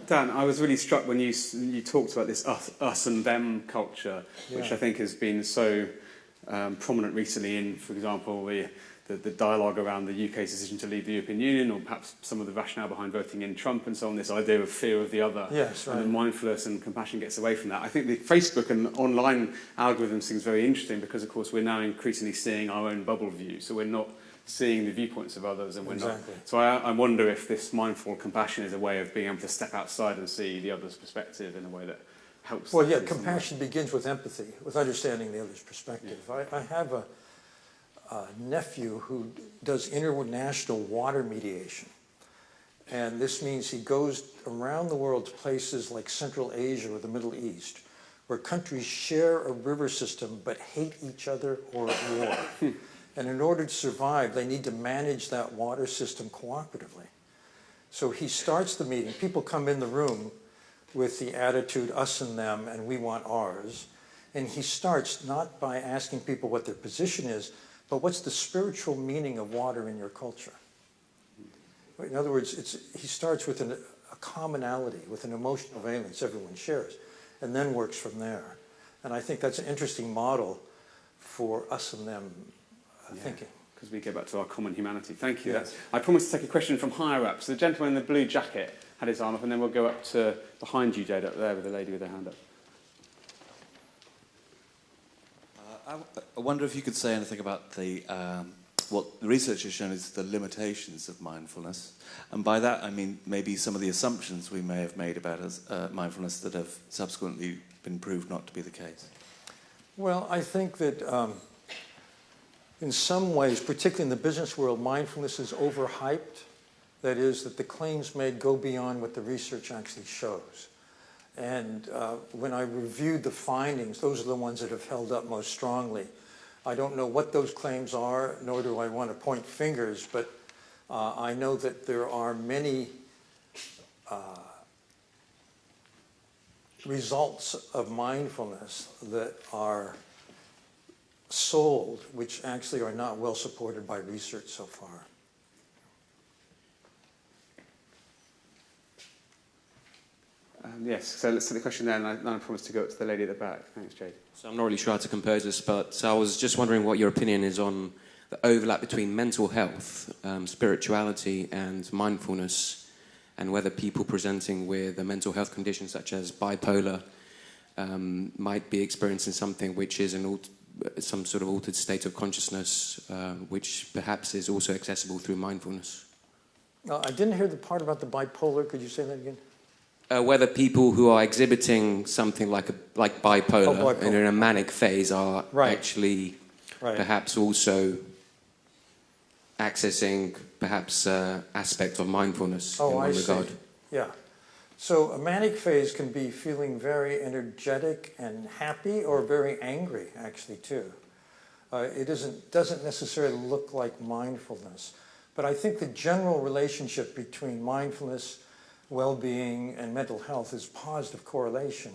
Dan, I was really struck when you talked about this us and them culture, which I think has been so prominent recently in, for example, the dialogue around the UK's decision to leave the European Union, or perhaps some of the rationale behind voting in Trump and so on, this idea of fear of the other. Yes, right. And then mindfulness and compassion gets away from that. I think the Facebook and online algorithms thing is very interesting because, of course, we're now increasingly seeing our own bubble view, so we're not seeing the viewpoints of others, and we're exactly. not. So I wonder if this mindful compassion is a way of being able to step outside and see the other's perspective in a way that helps. Well, yeah, compassion begins with empathy, with understanding the other's perspective. Yeah. I have a nephew who does international water mediation, and this means he goes around the world to places like Central Asia or the Middle East, where countries share a river system but hate each other or at war. And in order to survive, they need to manage that water system cooperatively. So he starts the meeting. People come in the room with the attitude, us and them, and we want ours. And he starts not by asking people what their position is, but what's the spiritual meaning of water in your culture? In other words, he starts with a commonality, with an emotional valence everyone shares, and then works from there. And I think that's an interesting model for us and them thinking. Because we go back to our common humanity. Thank you. Yes. I promised to take a question from higher up. So the gentleman in the blue jacket had his arm up, and then we'll go up to behind you, Jade, up there with the lady with her hand up. I wonder if you could say anything about the what the research has shown is the limitations of mindfulness, and by that I mean maybe some of the assumptions we may have made about mindfulness that have subsequently been proved not to be the case. Well, I think that in some ways, particularly in the business world, mindfulness is overhyped. That is, that the claims made go beyond what the research actually shows. And when I reviewed the findings, those are the ones that have held up most strongly. I don't know what those claims are, nor do I want to point fingers, but I know that there are many results of mindfulness that are sold, which actually are not well supported by research so far. Yes, so let's take the question there, and I promise to go up to the lady at the back. Thanks, Jade. So I'm not really sure how to compose this, but I was just wondering what your opinion is on the overlap between mental health, spirituality, and mindfulness, and whether people presenting with a mental health condition such as bipolar might be experiencing something which is some sort of altered state of consciousness, which perhaps is also accessible through mindfulness. I didn't hear the part about the bipolar. Could you say that again? Whether people who are exhibiting something like bipolar, and in a manic phase are actually perhaps also accessing perhaps aspect of mindfulness in one regard. Yeah. So a manic phase can be feeling very energetic and happy, or very angry, actually, too. It doesn't necessarily look like mindfulness. But I think the general relationship between mindfulness, well-being, and mental health is positive correlation,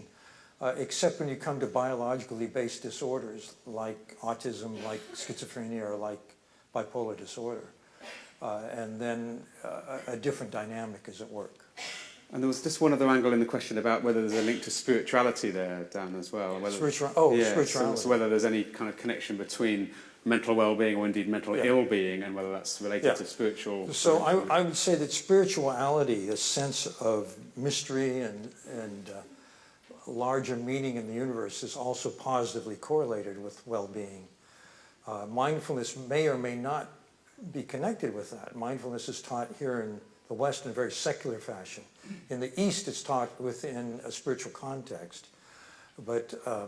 except when you come to biologically based disorders like autism, like schizophrenia, or like bipolar disorder. And then a different dynamic is at work. And there was just one other angle in the question about whether there's a link to spirituality there, Dan, as well. Spirituality. So whether there's any kind of connection between mental well-being or indeed mental ill-being, and whether that's related to spiritual... So I would say that spirituality, a sense of mystery and larger meaning in the universe, is also positively correlated with well-being. Mindfulness may or may not be connected with that. Mindfulness is taught here in the West in a very secular fashion. In the East, it's taught within a spiritual context. But, I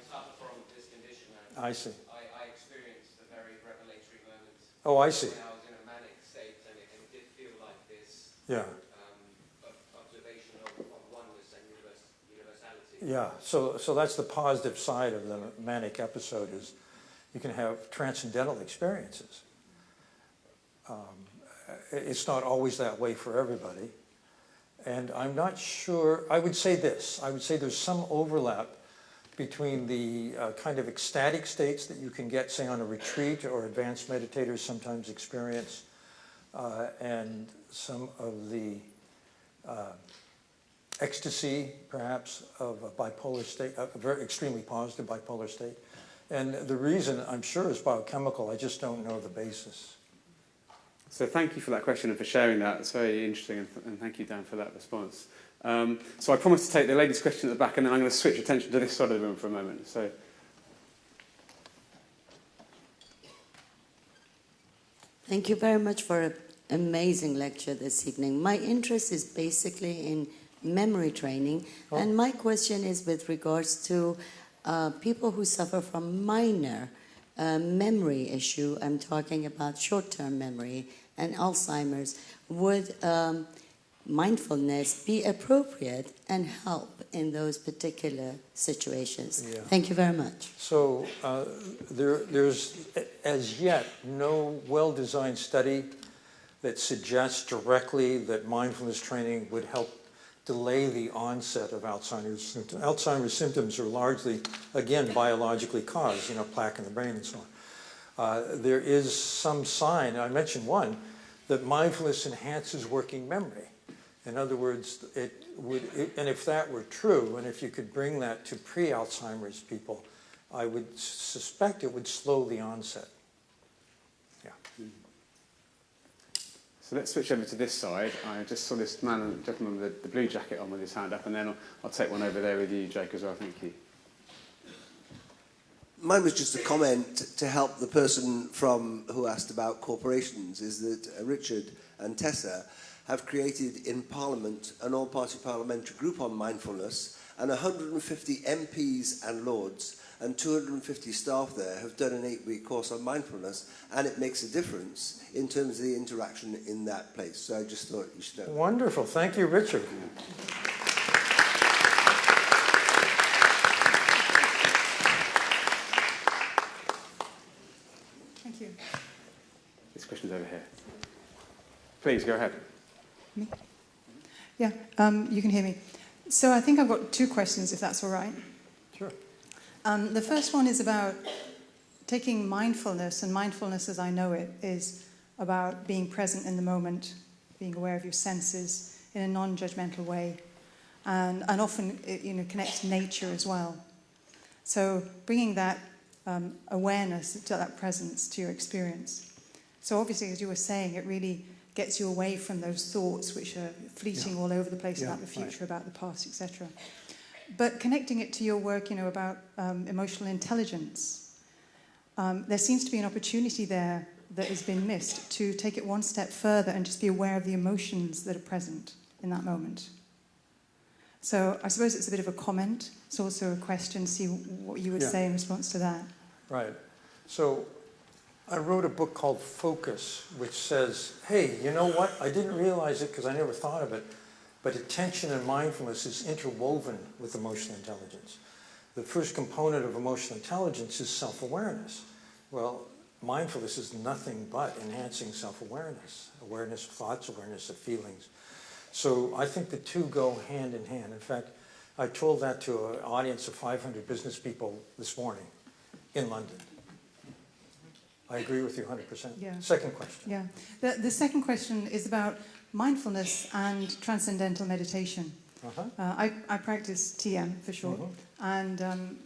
suffer from this condition. I see. I experienced a very revelatory moment. Oh, I see. When I was in a manic state, and it did feel like this observation of oneness and universality. Yeah, so that's the positive side of the manic episode, is you can have transcendental experiences. It's not always that way for everybody. And I'm not sure, I would say this, I would say there's some overlap between the kind of ecstatic states that you can get, say, on a retreat, or advanced meditators sometimes experience, and some of the ecstasy, perhaps, of a bipolar state, a very extremely positive bipolar state. And the reason, I'm sure, is biochemical. I just don't know the basis. So thank you for that question and for sharing that. It's very interesting, and thank you, Dan, for that response. So I promised to take the lady's question at the back, and then I'm going to switch attention to this side of the room for a moment. So. Thank you very much for an amazing lecture this evening. My interest is basically in memory training, and my question is with regards to people who suffer from minor memory issue. I'm talking about short-term memory and Alzheimer's. Would mindfulness be appropriate and help in those particular situations? Yeah. Thank you very much. So there's, as yet, no well-designed study that suggests directly that mindfulness training would help delay the onset of Alzheimer's symptoms. Alzheimer's symptoms are largely, again, biologically caused, plaque in the brain and so on. There is some sign, I mentioned one, that mindfulness enhances working memory. In other words, and if that were true, and if you could bring that to pre-Alzheimer's people, I would suspect it would slow the onset. Yeah. So let's switch over to this side. I just saw this gentleman with the blue jacket on with his hand up, and then I'll take one over there with you, Jake, as well. Thank you. Mine was just a comment to help the person who asked about corporations, is that Richard and Tessa have created in Parliament an all-party parliamentary group on mindfulness, and 150 MPs and Lords and 250 staff there have done an 8-week course on mindfulness, and it makes a difference in terms of the interaction in that place. So I just thought you should know. Wonderful. Thank you, Richard. Thank you. This question's over here. Please, go ahead. Me? Yeah, you can hear me. So I think I've got two questions, if that's all right. Sure. The first one is about taking mindfulness, and mindfulness as I know it is about being present in the moment, being aware of your senses in a non-judgmental way, and often it connects to nature as well. So bringing that awareness, to that presence to your experience. So obviously, as you were saying, it really gets you away from those thoughts which are fleeting all over the place about the future, about the past, etc. But connecting it to your work, about emotional intelligence, there seems to be an opportunity there that has been missed to take it one step further and just be aware of the emotions that are present in that moment. So I suppose it's a bit of a comment. It's also a question, see what you would say in response to that. Right. So I wrote a book called Focus, which says, hey, you know what? I didn't realize it because I never thought of it, but attention and mindfulness is interwoven with emotional intelligence. The first component of emotional intelligence is self-awareness. Well, mindfulness is nothing but enhancing self-awareness, awareness of thoughts, awareness of feelings. So I think the two go hand in hand. In fact, I told that to an audience of 500 business people this morning in London. I agree with you 100%. Yeah. Second question. Yeah. The second question is about mindfulness and transcendental meditation. Uh-huh. I practice TM for short, and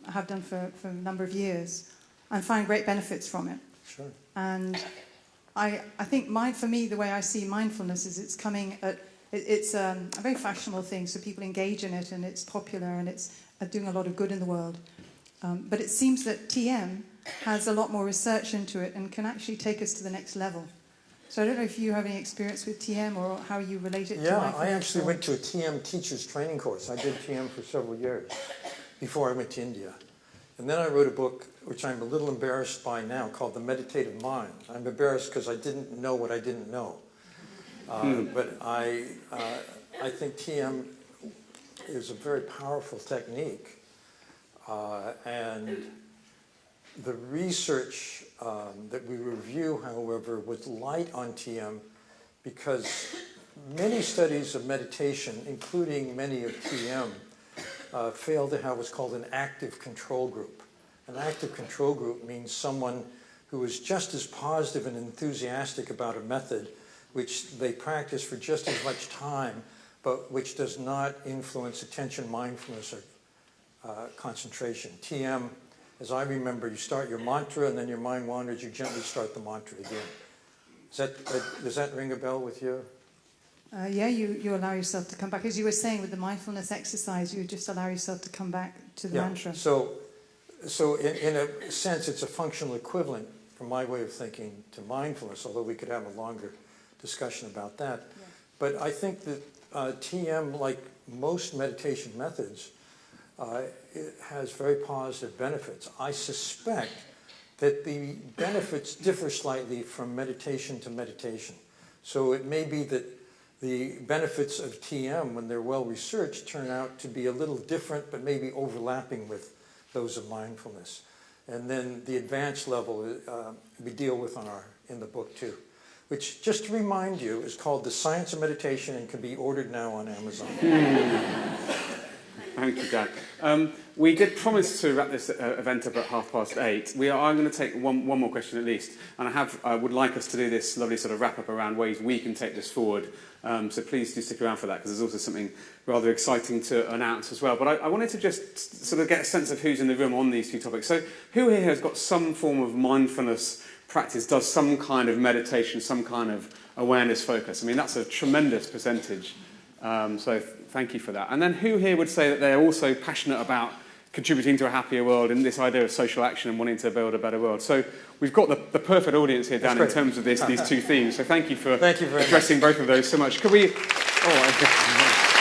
have done for a number of years, and find great benefits from it. Sure. And I think for me, the way I see mindfulness is it's coming at, it's a very fashionable thing, so people engage in it, and it's popular, and it's doing a lot of good in the world. But it seems that TM has a lot more research into it and can actually take us to the next level. So I don't know if you have any experience with TM or how you relate it to mindfulness. Yeah, I actually went to a TM teacher's training course. I did TM for several years before I went to India. And then I wrote a book, which I'm a little embarrassed by now, called The Meditative Mind. I'm embarrassed because I didn't know what I didn't know. But I think TM is a very powerful technique. And the research that we review, however, was light on TM because many studies of meditation, including many of TM, fail to have what's called an active control group. An active control group means someone who is just as positive and enthusiastic about a method which they practice for just as much time, but which does not influence attention, mindfulness, or concentration. TM, as I remember, you start your mantra and then your mind wanders, you gently start the mantra again. Does that ring a bell with you? Yeah, you allow yourself to come back. As you were saying with the mindfulness exercise, you just allow yourself to come back to the mantra. So in a sense, it's a functional equivalent, from my way of thinking, to mindfulness, although we could have a longer discussion about that. Yeah. But I think that TM, like most meditation methods, it has very positive benefits. I suspect that the benefits differ slightly from meditation to meditation. So it may be that the benefits of TM, when they're well researched, turn out to be a little different, but maybe overlapping with those of mindfulness. And then the advanced level we deal with in the book too, which, just to remind you, is called The Science of Meditation and can be ordered now on Amazon. Thank you, Dan. We did promise to wrap this event up at 8:30. I'm going to take one more question at least, and I would like us to do this lovely sort of wrap up around ways we can take this forward. So please do stick around for that, because there's also something rather exciting to announce as well. But I wanted to just sort of get a sense of who's in the room on these two topics. So who here has got some form of mindfulness practice, does some kind of meditation, some kind of awareness focus? I mean, that's a tremendous percentage. So thank you for that. And then who here would say that they're also passionate about contributing to a happier world and this idea of social action and wanting to build a better world? So we've got the perfect audience here, Dan, in terms of these two themes. So thank you for addressing both of those so much. Could we... Oh,